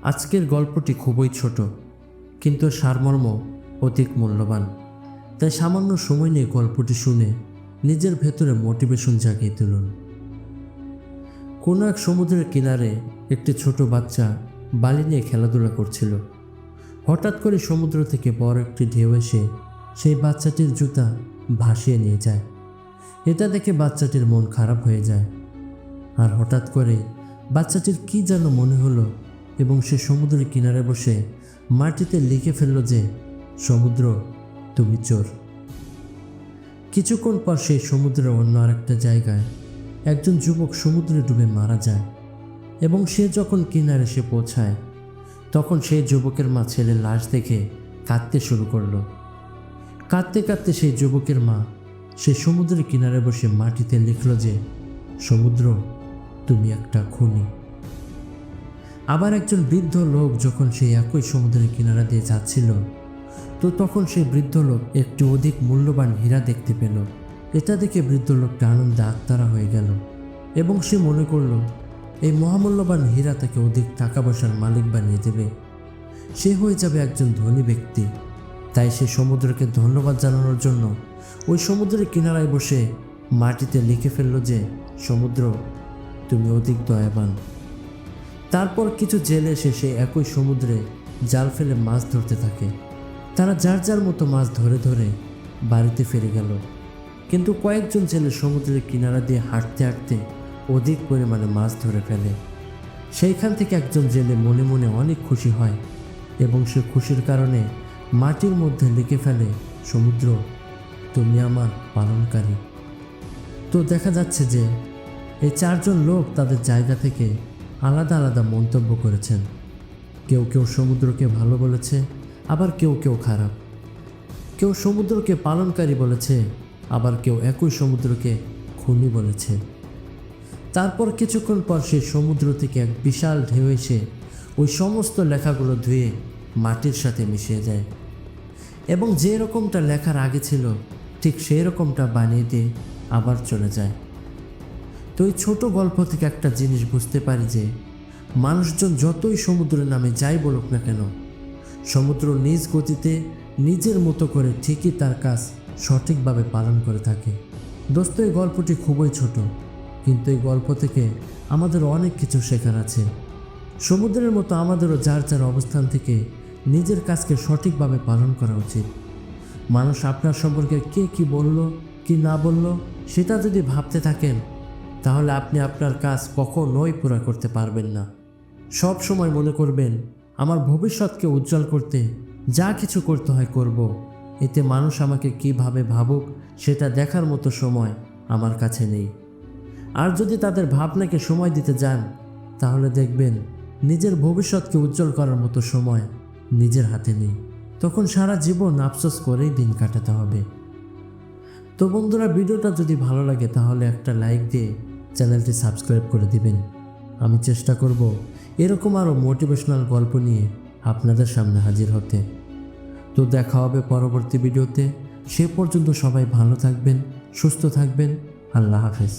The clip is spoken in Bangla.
আজকের গল্পটি খুবই ছোট, কিন্তু সারমর্ম অধিক মূল্যবান। তাই সামান্য সময় নিয়ে গল্পটি শুনে নিজের ভেতরে মোটিভেশন জাগিয়ে তুলুন। কোনো এক সমুদ্রের কিনারে একটি ছোট বাচ্চা বালি নিয়ে খেলাধুলা করছিল। হঠাৎ করে সমুদ্র থেকে বড় একটি ঢেউ এসে সেই বাচ্চাটির জুতা ভাসিয়ে নিয়ে যায়। এটা দেখে বাচ্চাটির মন খারাপ হয়ে যায়। আর হঠাৎ করে বাচ্চাটির কি যেন মনে হলো এবং সে সমুদ্রের কিনারে বসে মাটিতে লিখে ফেলল যে, সমুদ্র, তুমি চোর। কিছুক্ষণ পর সেই সমুদ্রের অন্য আরেকটা জায়গায় একজন যুবক সমুদ্রে ডুবে মারা যায় এবং সে যখন কিনারে এসে পৌঁছায় তখন সেই যুবকের মা ছেলের লাশ দেখে কাঁদতে শুরু করলো। কাঁদতে কাঁদতে সেই যুবকের মা সে সমুদ্রের কিনারে বসে মাটিতে লিখল যে, সমুদ্র, তুমি একটা খুনি। আবার একজন বৃদ্ধ লোক যখন সেই একই সমুদ্রের কিনারা দিয়ে যাচ্ছিল, তো তখন সেই বৃদ্ধ লোক একটি অধিক মূল্যবান হীরা দেখতে পেল। এটা দেখে বৃদ্ধ লোকটা আনন্দে আত্মারা হয়ে গেল এবং সে মনে করল এই মহামূল্যবান হীরা তাকে অধিক টাকা পয়সার মালিক বানিয়ে দেবে, সে হয়ে যাবে একজন ধনী ব্যক্তি। তাই সে সমুদ্রকে ধন্যবাদ জানানোর জন্য ওই সমুদ্রের কিনারায় বসে মাটিতে লিখে ফেলল যে, সমুদ্র, তুমি অধিক দয়াবান। তারপর কিছু জেলে এসে সেই একই সমুদ্রে জাল ফেলে মাছ ধরতে থাকে। তারা যার যার মতো মাছ ধরে ধরে বাড়িতে ফিরে গেল। কিন্তু কয়েকজন জেলে সমুদ্রের কিনারা দিয়ে হাঁটতে হাঁটতে অধিক পরিমাণে মাছ ধরে ফেলে। সেইখান থেকে একজন জেলে মনে মনে অনেক খুশি হয় এবং সে খুশির কারণে মাটির মধ্যে লিখে ফেলে, সমুদ্র, তুমি আমার পালনকারী। তো দেখা যাচ্ছে যে এই চারজন লোক তাদের জায়গা থেকে আলাদা আলাদা মন্তব্য করেছেন। কেউ কেউ সমুদ্রকে ভালো বলেছে, আবার কেউ কেউ খারাপ। কেউ সমুদ্রকে পালনকারী বলেছে, আবার কেউ একই সমুদ্রকে খুনি বলেছে। তারপর কিছুক্ষণ পর সেই সমুদ্র থেকে এক বিশাল ঢেউ এসে ওই সমস্ত লেখাগুলো ধুয়ে মাটির সাথে মিশিয়ে যায় এবং যে রকমটা লেখার আগে ছিল ঠিক সেই রকমটা বানিয়ে দিয়ে আবার চলে যায়। তো এই ছোট গল্প থেকে একটা জিনিস বুঝতে পারি যে মানুষজন যতই সমুদ্রের নামে যাই বলুক না কেন, সমুদ্র নিজ গতিতে নিজের মতো করে ঠিকই তার কাজ সঠিকভাবে পালন করে থাকে। দোস্ত, এই গল্পটি খুবই ছোট, কিন্তু এই গল্প থেকে আমাদের অনেক কিছু শেখার আছে। সমুদ্রের মতো আমাদেরও যার যার অবস্থান থেকে নিজের কাজকে সঠিকভাবে পালন করা উচিত। মানুষ আপনার সম্পর্কে কে কি বলল কি না বলল সেটা যদি ভাবতে থাকেন, তাহলে আপনি আপনার কাজ কখনোই পুরো করতে পারবেন না। সব সময় মনে করবেন, আমার ভবিষ্যৎকে উজ্জ্বল করতে যা কিছু করতে হয় করব। এতে মানুষ আমাকে কিভাবে ভাবুক সেটা দেখার মতো সময় আমার কাছে নেই। আর যদি তাদের ভাবনাকে সময় দিতে যান, তাহলে দেখবেন নিজের ভবিষ্যৎকে উজ্জ্বল করার মতো সময় নিজের হাতে নেই। তখন সারা জীবন আফসোস করেই দিন কাটাতে হবে। তো বন্ধুরা, ভিডিওটা যদি ভালো লাগে তাহলে একটা লাইক দিয়ে চ্যানেলটি সাবস্ক্রাইব করে দিবেন। আমি চেষ্টা করব এরকম আরও মোটিভেশনাল গল্প নিয়ে আপনাদের সামনে হাজির হতে। তো দেখা হবে পরবর্তী ভিডিওতে। সে পর্যন্ত সবাই ভালো থাকবেন, সুস্থ থাকবেন। আল্লাহ হাফেজ।